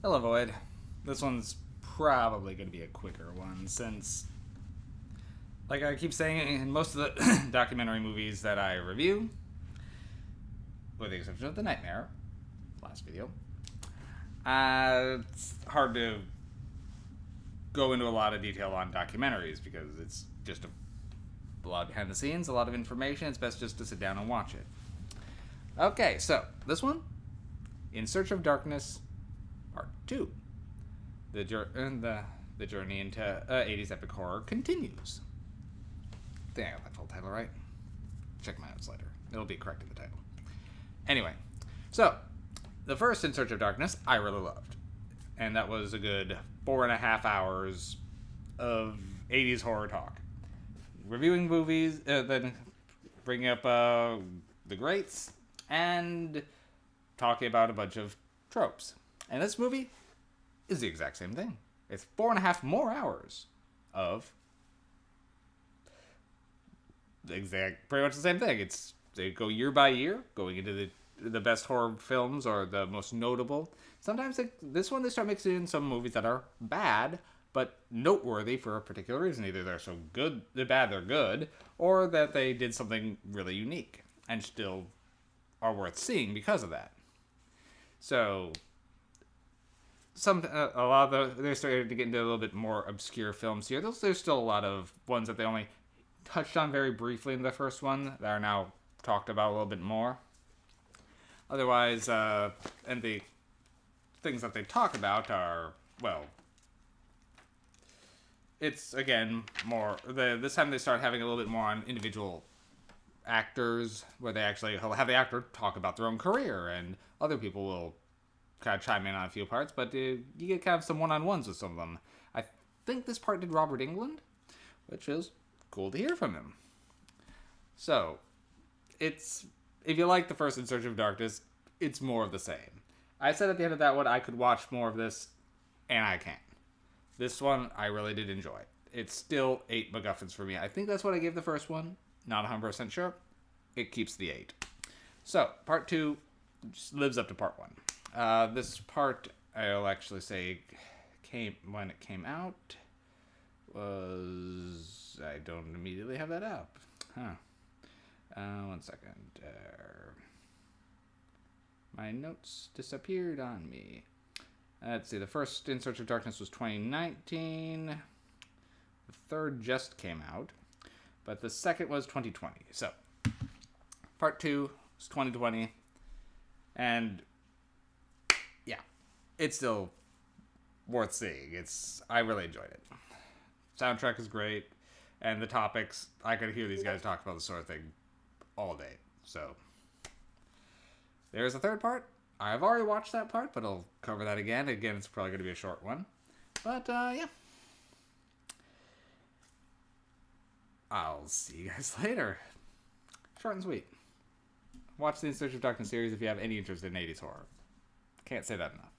Hello, Void. This one's probably going to be a quicker one since, like I keep saying, in most of the documentary movies that I review, with the exception of The Nightmare, last video, it's hard to go into a lot of detail on documentaries because it's just a lot behind the scenes, a lot of information. It's best just to sit down and watch it. Okay, so this one, In Search of Darkness, Part 2. The journey into 80s epic horror continues. I think I got that full title right. Check my notes later. It'll be correct in the title. Anyway, so the first In Search of Darkness I really loved. And that was a good 4.5 hours of 80s horror talk. Reviewing movies, then bringing up the greats, and talking about a bunch of tropes. And this movie is the exact same thing. It's 4.5 more hours of pretty much the same thing. They go year by year, going into the best horror films or the most notable. Sometimes this one they start mixing in some movies that are bad, but noteworthy for a particular reason. Either they're so good, they're bad, they're good, or that they did something really unique and still are worth seeing because of that. So, a lot of they're starting to get into a little bit more obscure films here. There's still a lot of ones that they only touched on very briefly in the first one that are now talked about a little bit more. Otherwise, and the things that they talk about are, well, it's, again, more, this time they start having a little bit more on individual actors, where they actually have the actor talk about their own career, and other people will kind of chime in on a few parts, but you get kind of some one-on-ones with some of them. I think this part did Robert Englund, which is cool to hear from him. So, if you like the first In Search of Darkness, it's more of the same. I said at the end of that one I could watch more of this, and I can't. This one, I really did enjoy. It's still 8 MacGuffins for me. I think that's what I gave the first one. Not 100% sure. It keeps the 8. So, part 2 just lives up to part 1. This part, I'll actually say, when it came out, was... I don't immediately have that up. One second. My notes disappeared on me. Let's see, the first In Search of Darkness was 2019. The third just came out. But the second was 2020. So, part 2 is 2020. And, yeah, it's still worth seeing. I really enjoyed it. Soundtrack is great. And the topics, I could hear these guys talk about this sort of thing all day. So, there's a third part. I've already watched that part, but I'll cover that again. Again, it's probably going to be a short one. But, yeah. I'll see you guys later. Short and sweet. Watch the In Search of Darkness series if you have any interest in 80s horror. Can't say that enough.